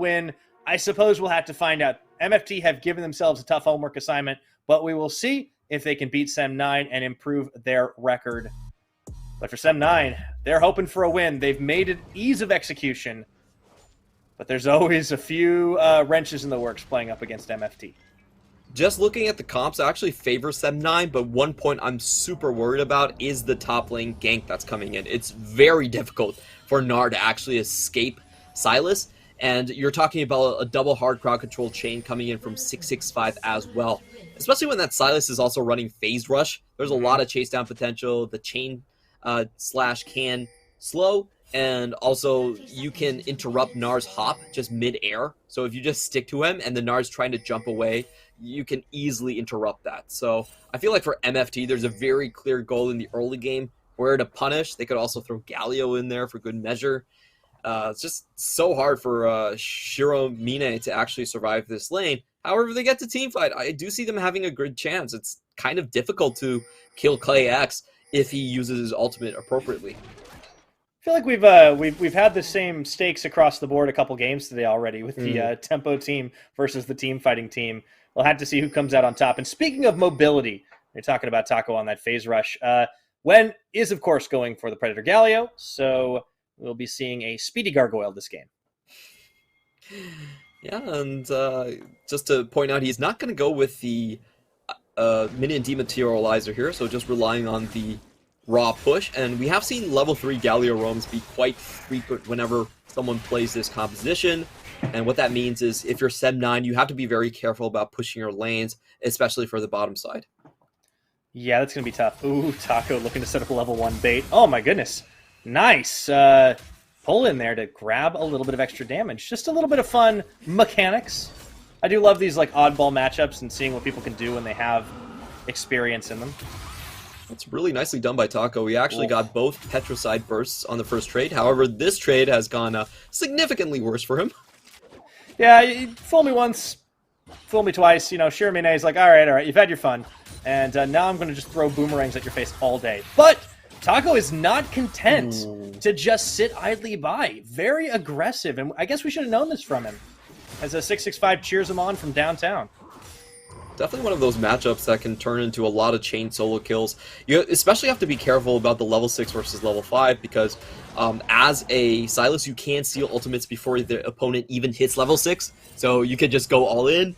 win? I suppose we'll have to find out. MFT have given themselves a tough homework assignment, but we will see if they can beat SEM9 and improve their record. But for SEM9, they're hoping for a win. They've made it ease of execution, but there's always a few wrenches in the works playing up against MFT. Just looking at the comps, I actually favor SEM9, but one point I'm super worried about is the top lane gank that's coming in. It's very difficult for Gnar to actually escape Sylas, and you're talking about a double hard crowd control chain coming in from 665 as well. Especially when that Sylas is also running phase rush. There's a lot of chase down potential. The chain slash can slow, and also you can interrupt Gnar's hop just mid-air. So if you just stick to him and the Gnar's trying to jump away, you can easily interrupt that. So I feel like for MFT, there's a very clear goal in the early game where to punish. They could also throw Galio in there for good measure. It's just so hard for Shiro Mine to actually survive this lane. However, if they get to teamfight, I do see them having a good chance. It's kind of difficult to kill Clay X if he uses his ultimate appropriately. I feel like we've had the same stakes across the board a couple games today already with the tempo team versus the team fighting team. We'll have to see who comes out on top. And speaking of mobility, you're talking about Taco on that phase rush. Wen is, of course, going for the Predator Galio, so we'll be seeing a speedy Gargoyle this game. Yeah, and just to point out, he's not going to go with the minion dematerializer here, so just relying on the raw push. And we have seen level 3 Galio roams be quite frequent whenever someone plays this composition. And what that means is if you're SEM9, you have to be very careful about pushing your lanes, especially for the bottom side. Yeah, that's going to be tough. Ooh, Taco looking to set up a level 1 bait. Oh my goodness. Nice. Pull in there to grab a little bit of extra damage. Just a little bit of fun mechanics. I do love these like oddball matchups and seeing what people can do when they have experience in them. That's really nicely done by Taco. We actually got both Petricide bursts on the first trade. However, this trade has gone significantly worse for him. Yeah, you fool me once, fool me twice. You know, Shiromine is like, all right, you've had your fun. And now I'm going to just throw boomerangs at your face all day. But Taco is not content to just sit idly by. Very aggressive, and I guess we should have known this from him. As a 665 cheers him on from downtown. Definitely one of those matchups that can turn into a lot of chain solo kills. You especially have to be careful about the level 6 versus level 5 because as a Sylas, you can steal ultimates before the opponent even hits level 6. So you could just go all in,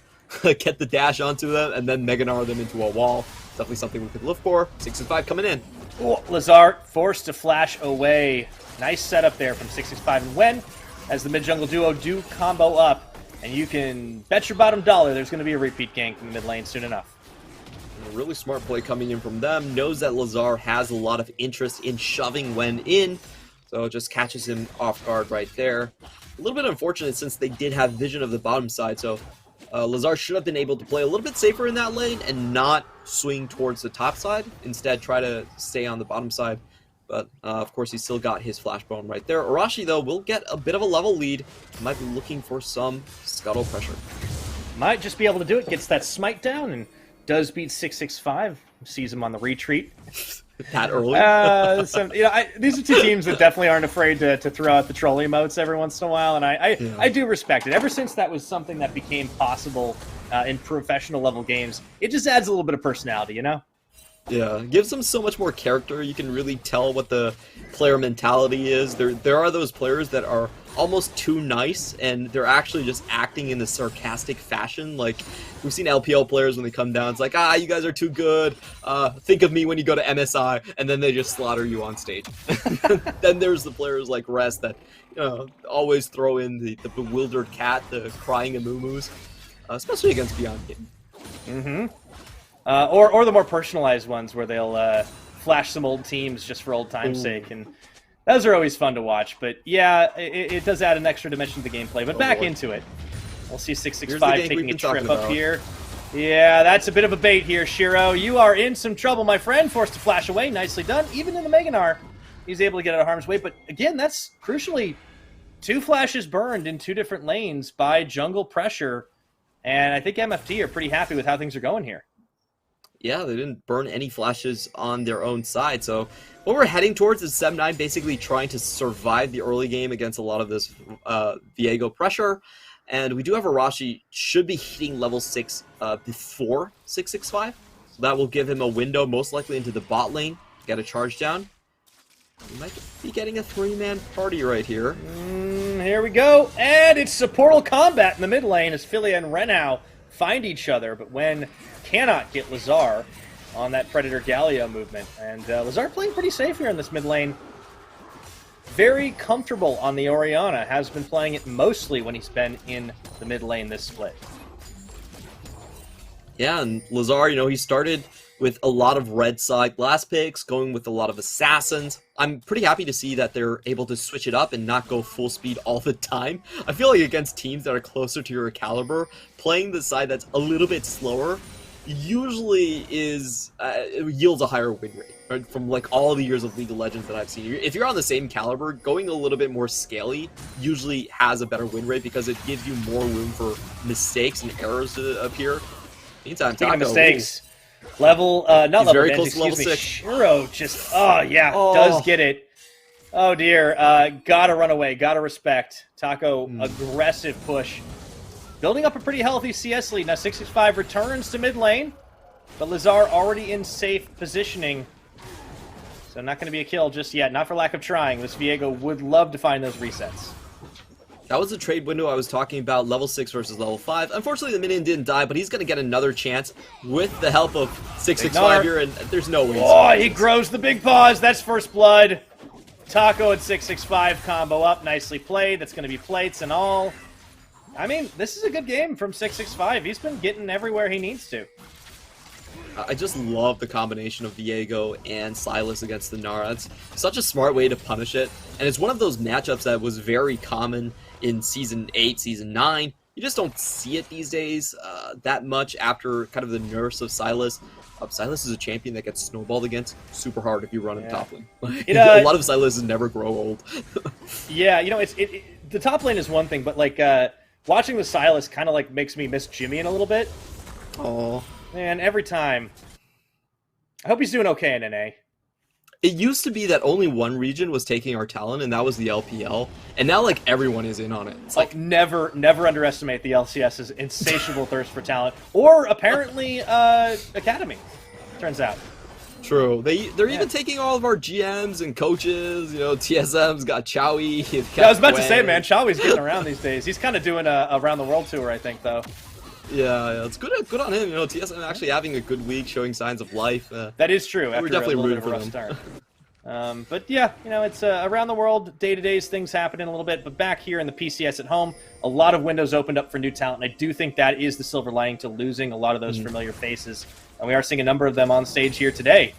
get the dash onto them, and then Mega Gnar them into a wall. Definitely something we could look for. 665 coming in. Oh, Lazar forced to flash away. Nice setup there from 665 and Wen as the mid-jungle duo do combo up. And you can bet your bottom dollar there's going to be a repeat gank in the mid lane soon enough. A really smart play coming in from them. Knows that Lazar has a lot of interest in shoving Wen in. So it just catches him off guard right there. A little bit unfortunate since they did have vision of the bottom side. So Lazar should have been able to play a little bit safer in that lane and not swing towards the top side. Instead, try to stay on the bottom side. But, of course, he's still got his Flashbone right there. Arashi, though, will get a bit of a level lead. Might be looking for some scuttle pressure. Might just be able to do it. Gets that smite down and does beat 665. Sees him on the retreat. That early? These are two teams that definitely aren't afraid to throw out the troll emotes every once in a while. And I do respect it. Ever since that was something that became possible in professional level games, it just adds a little bit of personality, you know? Yeah, it gives them so much more character. You can really tell what the player mentality is. There are those players that are almost too nice, and they're actually just acting in a sarcastic fashion. Like, we've seen LPL players when they come down, it's like, you guys are too good. Think of me when you go to MSI, and then they just slaughter you on stage. Then there's the players like Rest that always throw in the bewildered cat, the crying amumus, especially against Beyond Game. Mm-hmm. Or the more personalized ones where they'll flash some old teams just for old time's sake, and those are always fun to watch. But yeah, it does add an extra dimension to the gameplay. But back into it. We'll see 665 taking a trip up here. Yeah, that's a bit of a bait here, Shiro. You are in some trouble, my friend. Forced to flash away. Nicely done. Even in the Mega Gnar, he's able to get out of harm's way. But again, that's crucially 2 flashes burned in 2 different lanes by jungle pressure. And I think MFT are pretty happy with how things are going here. Yeah, they didn't burn any flashes on their own side. So what we're heading towards is SEM9 basically trying to survive the early game against a lot of this Viego pressure. And we do have Arashi, should be hitting level 6 before 665. So that will give him a window, most likely into the bot lane, get a charge down. We might be getting a 3-man party right here. Here we go, and it's supportal combat in the mid lane as Philia and Renau find each other, but Wen cannot get Lazar on that Predator Galio movement. And Lazar playing pretty safe here in this mid lane. Very comfortable on the Orianna, has been playing it mostly when he's been in the mid lane this split. Yeah, and Lazar, you know, he started with a lot of red side glass picks, going with a lot of assassins. I'm pretty happy to see that they're able to switch it up and not go full speed all the time. I feel like against teams that are closer to your caliber, playing the side that's a little bit slower usually yields a higher win rate, right? From like all the years of League of Legends that I've seen. If you're on the same caliber, going a little bit more scaly usually has a better win rate because it gives you more room for mistakes and errors to appear. Meantime, Speaking of Taco, mistakes, level, not he's level very damage, close to level excuse me, 6. Shiro just, does get it. Oh dear, gotta run away, gotta respect. Taco, aggressive push. Building up a pretty healthy CS lead. Now 665 returns to mid lane, but Lazar already in safe positioning. So not going to be a kill just yet, not for lack of trying. This Viego would love to find those resets. That was the trade window I was talking about, level 6 versus level 5. Unfortunately, the minion didn't die, but he's going to get another chance with the help of 665 here, and there's no way. Oh, he grows the big paws. That's first blood. Taco and 665 combo up. Nicely played. That's going to be plates and all. I mean, this is a good game from 665. He's been getting everywhere he needs to. I just love the combination of Viego and Sylas against the Gnar. That's such a smart way to punish it. And it's one of those matchups that was very common in Season 8, Season 9. You just don't see it these days that much after kind of the nerfs of Sylas. Sylas is a champion that gets snowballed against super hard if you run him top lane. A lot of Sylas never grow old. Yeah, you know, the top lane is one thing, but like watching the Sylas kind of like makes me miss Jimmy in a little bit. Oh. Man, every time. I hope he's doing okay in NA. It used to be that only one region was taking our talent, and that was the LPL. And now, like, everyone is in on it. It's like never underestimate the LCS's insatiable thirst for talent. Or, apparently, Academy, turns out. True. They're even taking all of our GMs and coaches. You know, TSM's got Chowie. Yeah, I was about to say, man, Chowie's getting around these days. He's kind of doing a around-the-world tour, I think, though. Yeah, it's good on him. You know, TSM actually having a good week, showing signs of life. That is true. We're definitely rooting for them. Start. But yeah, you know, it's around the world, day-to-days, things happening a little bit. But back here in the PCS at home, a lot of windows opened up for new talent. And I do think that is the silver lining to losing a lot of those familiar faces. And we are seeing a number of them on stage here today.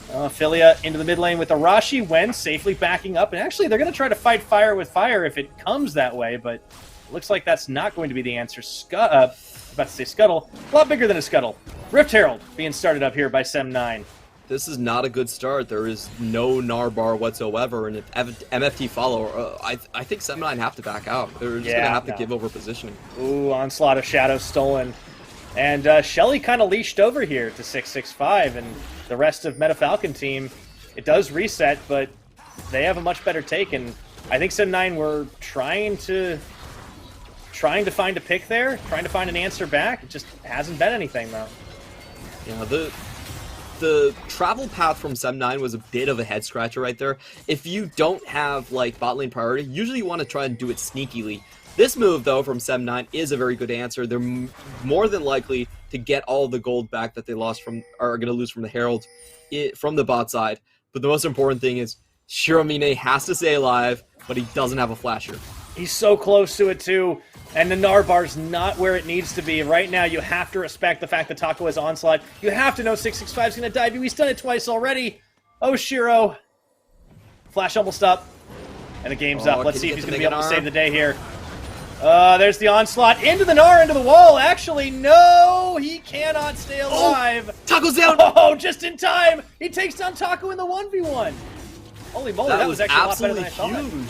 Philia into the mid lane with Arashi, Wen safely backing up. And actually, they're going to try to fight fire with fire if it comes that way. But it looks like that's not going to be the answer. About to say Scuttle. A lot bigger than a Scuttle. Rift Herald being started up here by SEM9. This is not a good start. There is no Gnar bar whatsoever, and if MFT follow, I think SEM9 have to back out. They're just going to have to give over positioning. Ooh, Onslaught of Shadow stolen. And Shelly kind of leashed over here to 665, and the rest of Meta Falcon team, it does reset, but they have a much better take, and I think SEM9 were trying to find a pick there, trying to find an answer back. It just hasn't been anything, though. Yeah, the travel path from SEM9 was a bit of a head scratcher right there. If you don't have like bot lane priority, usually you want to try and do it sneakily. This move, though, from SEM9 is a very good answer. They're more than likely to get all the gold back that they lost from, are going to lose from the Herald from the bot side. But the most important thing is Shiromine has to stay alive, but he doesn't have a flasher. He's so close to it, too. And the Gnar bar's not where it needs to be. Right now, you have to respect the fact that Taco has Onslaught. You have to know 665's going to dive you. He's done it twice already. Oh, Shiro. Flash almost up. And the game's up. Let's see if he's going to be able to save the day here. There's the Onslaught. Into the Gnar, into the wall. Actually, no! He cannot stay alive. Taco's down! Oh, just in time! He takes down Taco in the 1v1. Holy moly, that was actually a lot better than I thought. Huge.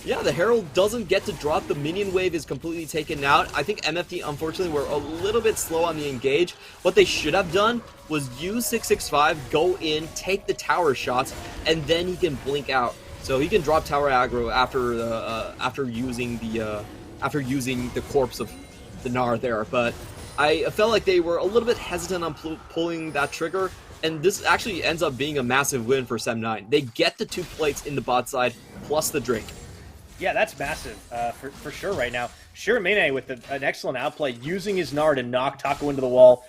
Yeah, the Herald doesn't get to drop. The minion wave is completely taken out. I think MFT, unfortunately, were a little bit slow on the engage. What they should have done was use 665, go in, take the tower shots, and then he can blink out. So he can drop tower aggro after using the after using the corpse of the Gnar there, but I felt like they were a little bit hesitant on pulling that trigger, and this actually ends up being a massive win for SEM9. They get the 2 plates in the bot side, plus the Drake. Yeah, that's massive for sure right now. Shiramine with an excellent outplay, using his Gnar to knock Taco into the wall.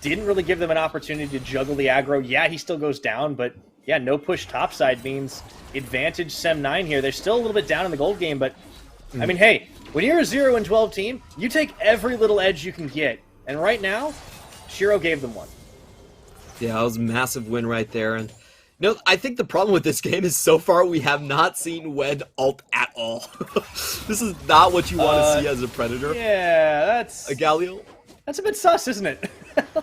Didn't really give them an opportunity to juggle the aggro. Yeah, he still goes down, but yeah, no push topside means advantage SEM9 here. They're still a little bit down in the gold game, but I mean, hey, when you're a 0-12 team, you take every little edge you can get. And right now, Shiro gave them one. Yeah, that was a massive win right there. And you know, I think the problem with this game is so far we have not seen Wed ult at all. This is not what you want to see as a Predator. Yeah, that's... A Galio. That's a bit sus, isn't it?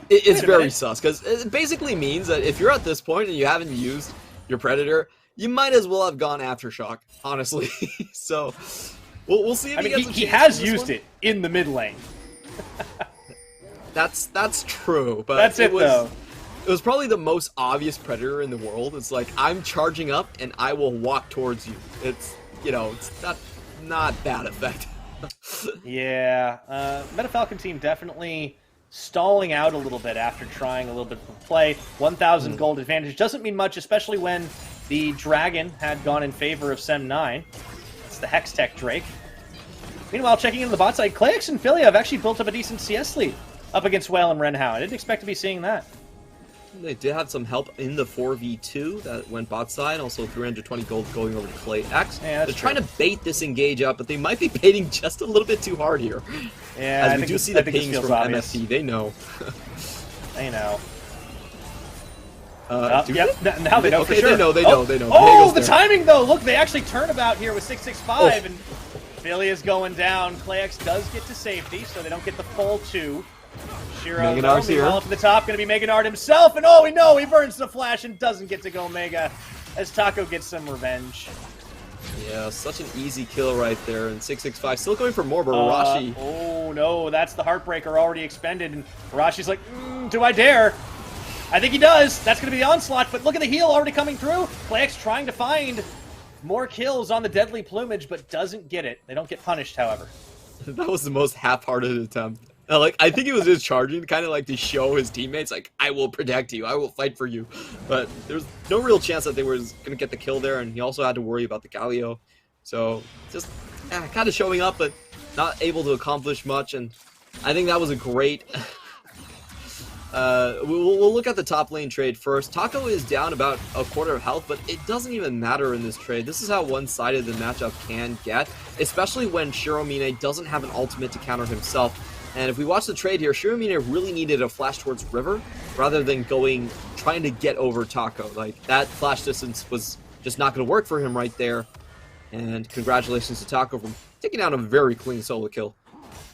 It's very sus, because it basically means that if you're at this point and you haven't used your Predator, you might as well have gone Aftershock, honestly. So, we'll see if he has used it in the mid lane. That's true, but that's it though. It was probably the most obvious Predator in the world. It's like, I'm charging up and I will walk towards you. It's, you know, it's not that effective. Yeah, Meta Falcon team definitely stalling out a little bit after trying a little bit of play. 1,000 gold advantage doesn't mean much, especially when the Dragon had gone in favor of SEM9. It's the Hextech Drake. Meanwhile, checking into the bot side, Clayx and Philly have actually built up a decent CS lead up against Whale and Renhao. I didn't expect to be seeing that. They did have some help in the 4v2 that went bot side, also 320 gold going over to Clayx. Yeah, they're trying to bait this engage up, but they might be baiting just a little bit too hard here. Yeah, as we do see the pings from MFT, they know. They know. Yep, now they know for sure. They know. Oh, the timing though! Look, they actually turn about here with 665, and Philly is going down. Clayx does get to safety, so they don't get the full 2. Shiro Meganard's here. Up to the top, going to be Meganard himself, and oh, we know he burns the flash and doesn't get to go Mega, as Taco gets some revenge. Yeah, such an easy kill right there, and 665 still going for more, but Arashi. Oh no, that's the Heartbreaker already expended, and Arashi's like, do I dare? I think he does. That's going to be the onslaught, but look at the heal already coming through. Clayx trying to find more kills on the Deadly Plumage, but doesn't get it. They don't get punished, however. That was the most half-hearted attempt. Like, I think he was just charging, kind of like to show his teammates, like, I will protect you, I will fight for you. But there's no real chance that they were going to get the kill there, and he also had to worry about the Galio. So, just kind of showing up, but not able to accomplish much, and I think that was a great... we'll look at the top lane trade first. Taco is down about a quarter of health, but it doesn't even matter in this trade. This is how one-sided the matchup can get, especially when Shiramine doesn't have an ultimate to counter himself. And if we watch the trade here, Shiramine really needed a flash towards River rather than trying to get over Taco. Like, that flash distance was just not going to work for him right there. And congratulations to Taco for taking out a very clean solo kill.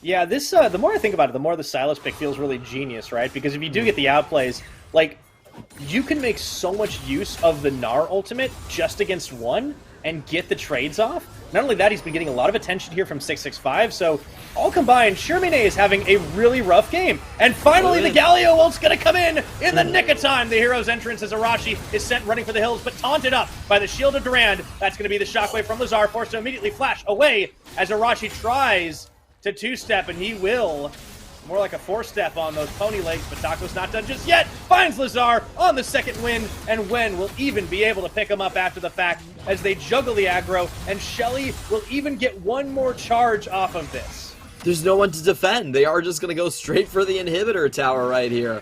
Yeah, this, the more I think about it, the more the Silas pick feels really genius, right? Because if you do get the outplays, like, you can make so much use of the Gnar ultimate just against one and get the trades off. Not only that, he's been getting a lot of attention here from 665, so all combined, Shiramine is having a really rough game. And finally, the Galio ult's gonna come in the nick of time. The hero's entrance as Arashi is sent running for the hills, but taunted up by the shield of Durand. That's gonna be the shockwave from Lazar, forced to immediately flash away as Arashi tries to two-step, and he will. More like a four-step on those pony legs, but Taco's not done just yet. Finds Lazar on the second win, and Wen will even be able to pick him up after the fact as they juggle the aggro, and Shelly will even get one more charge off of this. There's no one to defend. They are just going to go straight for the inhibitor tower right here.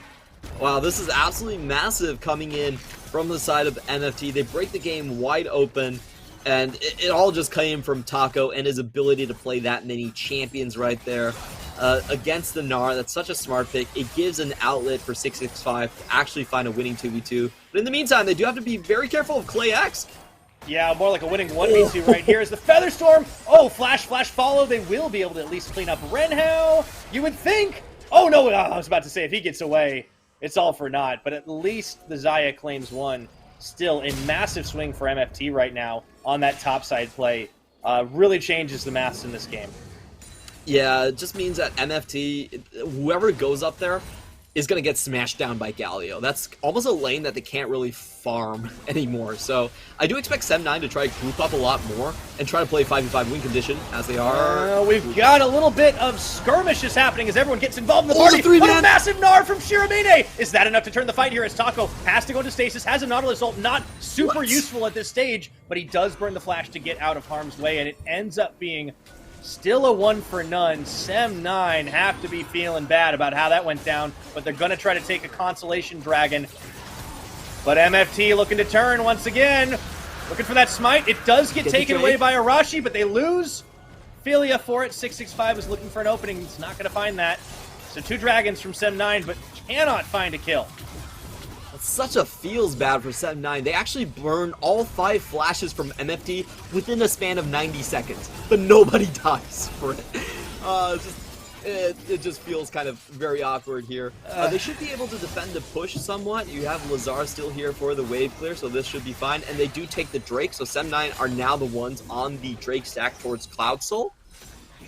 Wow, this is absolutely massive coming in from the side of NFT. They break the game wide open, and it all just came from Taco and his ability to play that many champions right there. Against the Gnar, that's such a smart pick. It gives an outlet for 665 to actually find a winning 2v2. But in the meantime, they do have to be very careful of Clayx. Yeah, more like a winning 1v2 right here is the Featherstorm. Oh, flash, follow. They will be able to at least clean up Renhao. You would think. Oh, no, I was about to say, if he gets away, it's all for naught. But at least the Xayah claims one. Still a massive swing for MFT right now on that topside play. Really changes the maths in this game. Yeah, it just means that MFT, whoever goes up there, is going to get smashed down by Galio. That's almost a lane that they can't really farm anymore. So I do expect SEM9 to try to group up a lot more and try to play 5v5 win condition as they are. We've got a little bit of skirmishes happening as everyone gets involved in the party. The But a massive Gnar from Shiramine! Is that enough to turn the fight here as Taco has to go into stasis, has a Nautilus ult, not super useful at this stage, but he does burn the flash to get out of harm's way, and it ends up being still a 1 for none. SEM9 have to be feeling bad about how that went down, but they're going to try to take a consolation dragon. But MFT looking to turn once again. Looking for that smite. It does get taken away by Arashi, but they lose. Philia for it. 665 is looking for an opening. He's not going to find that. So 2 dragons from SEM9, but cannot find a kill. Such a feels bad for SEM9. They actually burn all 5 flashes from MFT within a span of 90 seconds, but nobody dies for it. It just feels kind of very awkward here. They should be able to defend the push somewhat. You have Lazar still here for the wave clear, so this should be fine. And they do take the Drake, so SEM9 are now the ones on the Drake stack towards Cloud Soul.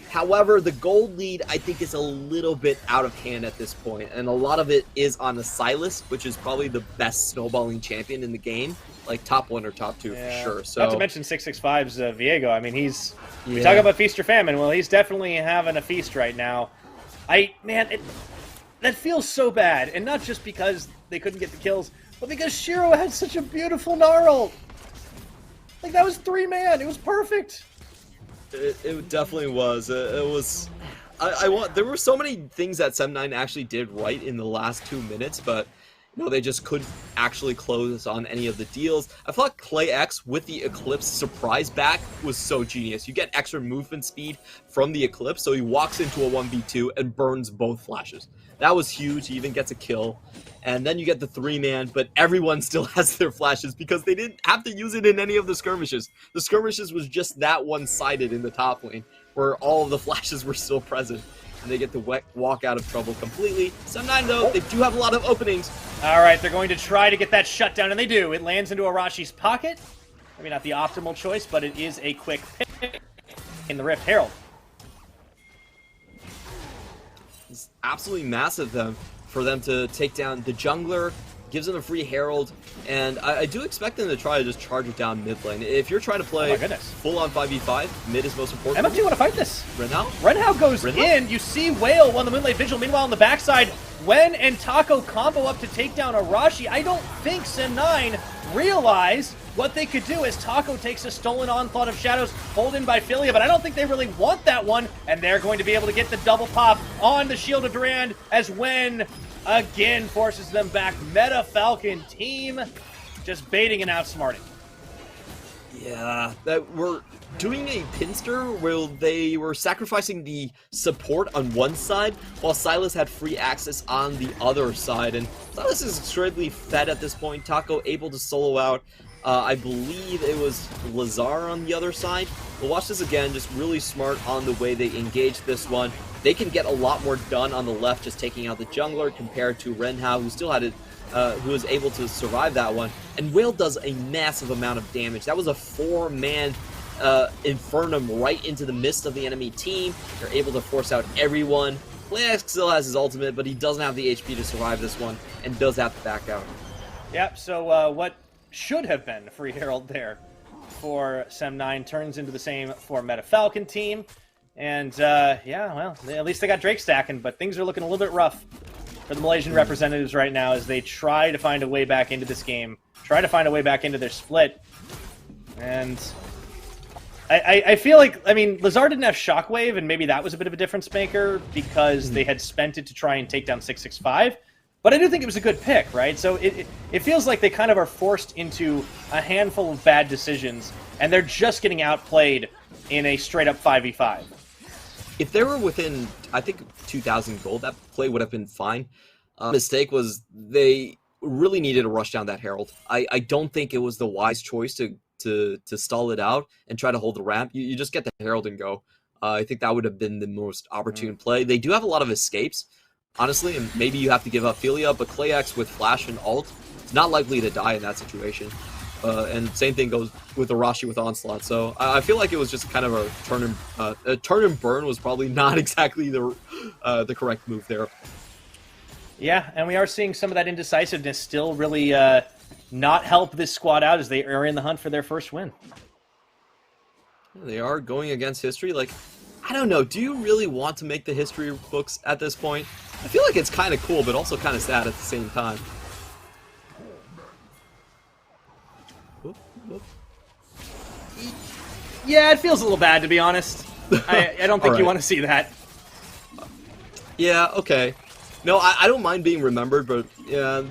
However, the gold lead, I think, is a little bit out of hand at this point, and a lot of it is on the Sylas, which is probably the best snowballing champion in the game, like top 1 or top 2 for sure. So, not to mention 665's Viego. I mean, we talk about feast or famine. Well, he's definitely having a feast right now. That feels so bad, and not just because they couldn't get the kills, but because Shiro had such a beautiful Gnarl. Like, that was 3-man. It was perfect. It definitely was. It was. There were so many things that SEM9 actually did right in the last 2 minutes, but they just couldn't actually close on any of the deals. I thought Clay X with the Eclipse surprise back was so genius. You get extra movement speed from the Eclipse, so he walks into a 1v2 and burns both flashes. That was huge. He even gets a kill. And then you get the 3-man, but everyone still has their flashes because they didn't have to use it in any of the skirmishes. The skirmishes was just that one-sided in the top lane, where all of the flashes were still present. And they get to walk out of trouble completely. SEM9, though, they do have a lot of openings. All right, they're going to try to get that shutdown, and they do. It lands into Arashi's pocket. Maybe not the optimal choice, but it is a quick pick in the Rift Herald. It's absolutely massive, though, for them to take down the jungler, gives them a free Herald, and I do expect them to try to just charge it down mid lane. If you're trying to play full-on 5v5, mid is most important. MFT want to fight this. Renhao goes in. You see Whale on the Moonlight Vigil. Meanwhile, on the backside, Wen and Taco combo up to take down Arashi. I don't think SEM9 realized what they could do as Taco takes a stolen onslaught of shadows, pulled in by Philia, but I don't think they really want that one, and they're going to be able to get the double pop on the Shield of Durand as Wen again forces them back. Meta Falcon team just baiting and outsmarting. Yeah, that we're doing a pinster where they were sacrificing the support on one side while Sylas had free access on the other side, and Sylas is extremely fed at this point. Taco able to solo out. I believe it was Lazar on the other side. But watch this again, just really smart on the way they engage this one. They can get a lot more done on the left, just taking out the jungler compared to Renhao, who still had it, who was able to survive that one. And Whale does a massive amount of damage. That was a 4-man Infernum right into the midst of the enemy team. They're able to force out everyone. Leax still has his ultimate, but he doesn't have the HP to survive this one, and does have to back out. Yep, so what should have been a free Herald there for SEM9 turns into the same for Meta Falcon team. And, yeah, well, at least they got Drake stacking, but things are looking a little bit rough for the Malaysian representatives right now as they try to find a way back into this game, try to find a way back into their split. And I feel like, I mean, Lazar didn't have Shockwave, and maybe that was a bit of a difference maker because they had spent it to try and take down 665. But I do think it was a good pick, right? So it feels like they kind of are forced into a handful of bad decisions, and they're just getting outplayed in a straight-up 5v5. If they were within, I think, 2,000 gold, that play would have been fine. Mistake was they really needed to rush down that Herald. I don't think it was the wise choice to stall it out and try to hold the ramp. You just get the Herald and go. I think that would have been the most opportune play. They do have a lot of escapes, honestly, and maybe you have to give up Philia, but Clayx with Flash and ult is not likely to die in that situation. And same thing goes with Arashi with Onslaught. So I feel like it was just kind of a turn and burn was probably not exactly the correct move there. Yeah, and we are seeing some of that indecisiveness still really not help this squad out as they are in the hunt for their first win. They are going against history. Like, I don't know, do you really want to make the history books at this point? I feel like it's kind of cool, but also kind of sad at the same time. Whoop, whoop. Yeah, it feels a little bad, to be honest. I don't think you want to see that. Yeah, okay. No, I don't mind being remembered, but yeah,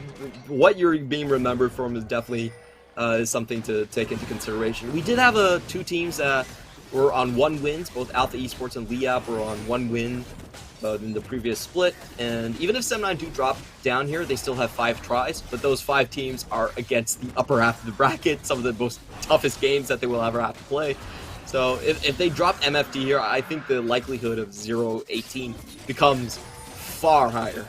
what you're being remembered from is definitely is something to take into consideration. We did have two teams that were on 1 wins, both Alpha Esports and Leap were on 1 win in the previous split, and even if SEM9 do drop down here, they still have 5 tries, but those 5 teams are against the upper half of the bracket, some of the most toughest games that they will ever have to play. So if they drop MFT here, I think the likelihood of 0-18 becomes far higher.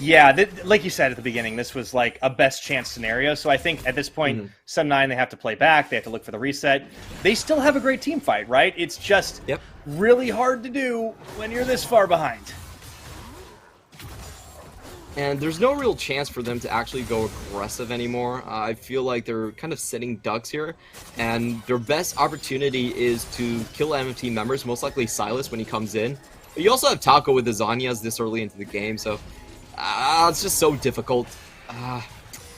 Yeah, like you said at the beginning, this was like a best chance scenario. So I think at this point, SEM9, they have to play back. They have to look for the reset. They still have a great team fight, right? It's just really hard to do when you're this far behind. And there's no real chance for them to actually go aggressive anymore. I feel like they're kind of sitting ducks here, and their best opportunity is to kill MFT members, most likely Silas when he comes in. But you also have Taco with the Zanyas this early into the game, so it's just so difficult.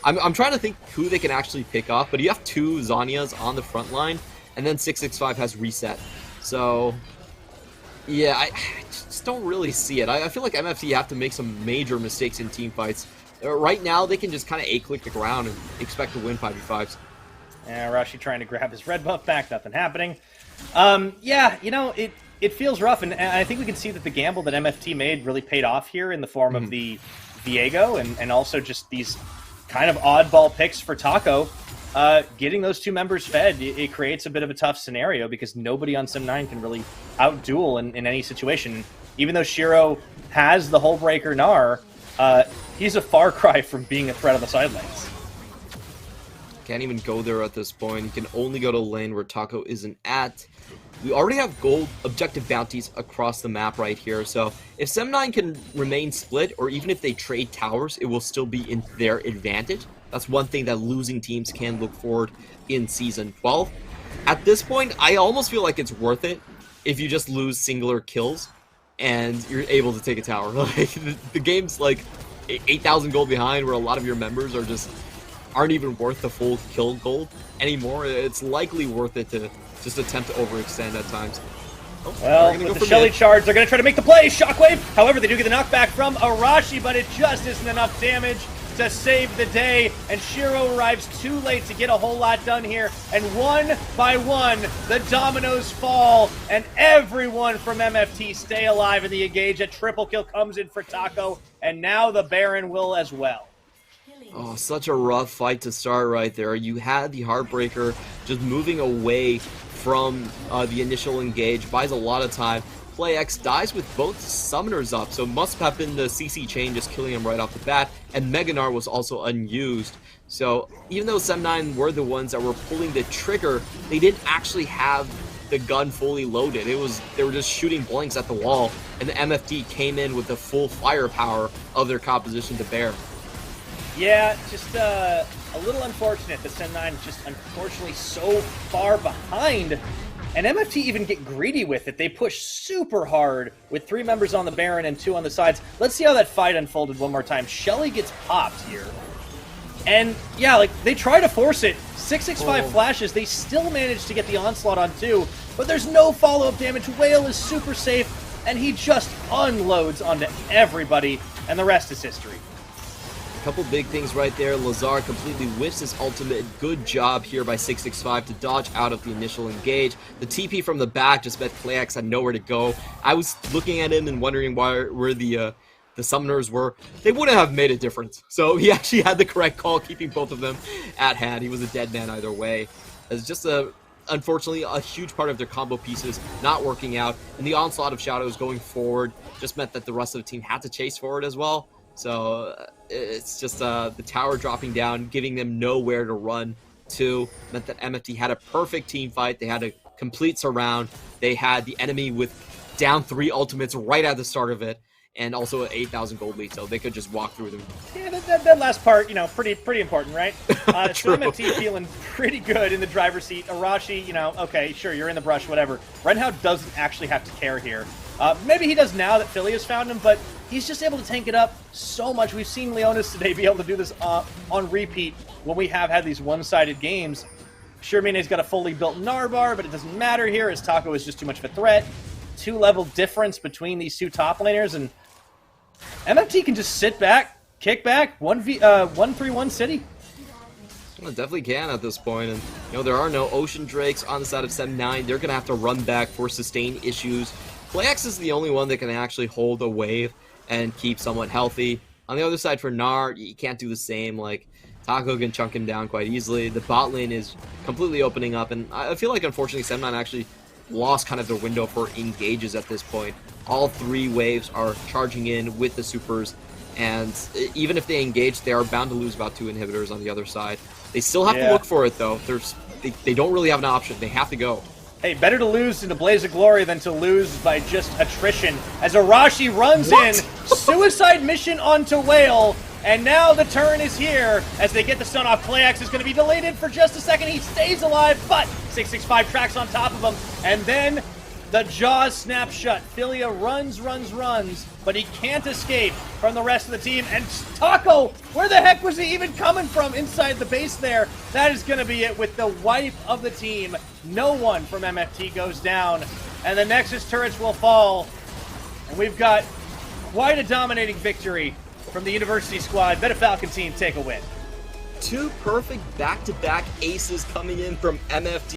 I'm trying to think who they can actually pick off, but you have 2 Zanyas on the front line, and then 665 has reset. So yeah, I just don't really see it. I feel like MFT have to make some major mistakes in team fights. Right now, they can just kind of A-click the ground and expect to win 5v5s. Yeah, Rashi trying to grab his red buff back, nothing happening. Yeah, you know, it feels rough, and I think we can see that the gamble that MFT made really paid off here in the form of the Viego and also just these kind of oddball picks for Taco. Getting those 2 members fed, it creates a bit of a tough scenario because nobody on SEM9 can really out-duel in any situation. Even though Shiro has the Hullbreaker Gnar, he's a far cry from being a threat on the sidelines. Can't even go there at this point. You can only go to lane where Taco isn't at. We already have gold objective bounties across the map right here, so if SEM9 can remain split, or even if they trade towers, it will still be in their advantage. That's one thing that losing teams can look forward in Season 12. At this point, I almost feel like it's worth it if you just lose singular kills and you're able to take a tower. Like the game's like 8,000 gold behind, where a lot of your members aren't even worth the full kill gold anymore. It's likely worth it to just attempt to overextend at times. Well, with the Shelly charge, they're going to try to make the play. Shockwave. However, they do get the knockback from Arashi, but it just isn't enough damage to save the day. And Shiro arrives too late to get a whole lot done here. And one by one, the dominoes fall, and everyone from MFT stay alive in the engage. A triple kill comes in for Taco, and now the Baron will as well. Oh, such a rough fight to start right there. You had the Heartbreaker just moving away from the initial engage, buys a lot of time. PlayX dies with both summoners up, so it must have been the CC chain just killing him right off the bat, and Mega Gnar was also unused. So even though SEM9 were the ones that were pulling the trigger, they didn't actually have the gun fully loaded. They were just shooting blanks at the wall, and the MFT came in with the full firepower of their composition to bear. Yeah, just a little unfortunate that SEM9 is just unfortunately so far behind. And MFT even get greedy with it. They push super hard with 3 members on the Baron and 2 on the sides. Let's see how that fight unfolded one more time. Shelly gets popped here. And yeah, like they try to force it. 665 flashes, they still manage to get the onslaught on 2, but there's no follow-up damage. Whale is super safe, and he just unloads onto everybody, and the rest is history. Couple big things right there. Lazar completely whiffs his ultimate. Good job here by 665 to dodge out of the initial engage. The TP from the back just meant PlayX had nowhere to go. I was looking at him and wondering where the summoners were. They wouldn't have made a difference. So he actually had the correct call, keeping both of them at hand. He was a dead man either way. It's just unfortunately a huge part of their combo pieces not working out, and the onslaught of shadows going forward just meant that the rest of the team had to chase forward as well. So it's just the tower dropping down, giving them nowhere to run to. Meant that MFT had a perfect team fight. They had a complete surround. They had the enemy with down 3 ultimates right at the start of it. and also an 8,000 gold lead, so they could just walk through them. Yeah, that last part, pretty important, right? So True. MFT feeling pretty good in the driver's seat. Arashi, okay, sure, you're in the brush, whatever. Renhao doesn't actually have to care here. Maybe he does now that Philly has found him, but he's just able to tank it up so much. We've seen Leonis today be able to do this on repeat when we have had these one-sided games. Sure, Mine's got a fully built Narbar, but it doesn't matter here as Taco is just too much of a threat. 2-level difference between these two top laners, and MFT can just sit back, kick back, 1-3-1 City. Well, definitely can at this point, and there are no Ocean Drakes on the side of SEM9. They're gonna have to run back for sustained issues. PlayX is the only one that can actually hold a wave and keep somewhat healthy. On the other side for Nard, you can't do the same. Like, Taco can chunk him down quite easily. The bot lane is completely opening up, and I feel like unfortunately SEM9 actually lost kind of their window for engages at this point. All 3 waves are charging in with the supers, and even if they engage, they are bound to lose about 2 inhibitors on the other side. They still have to look for it, though. They don't really have an option. They have to go. Hey, better to lose in a blaze of glory than to lose by just attrition. As Arashi runs in, suicide mission onto Whale, and now the turn is here as they get the stun off. PlayX is going to be delayed for just a second. He stays alive, but 665 tracks on top of him, and then the Jaws snap shut. Philia runs, but he can't escape from the rest of the team. And Taco, where the heck was he even coming from inside the base there? That is going to be it with the wipe of the team. No one from MFT goes down, and the Nexus turrets will fall. And we've got quite a dominating victory from the University squad. Bet a Falcon team take a win. 2 perfect back-to-back aces coming in from MFT.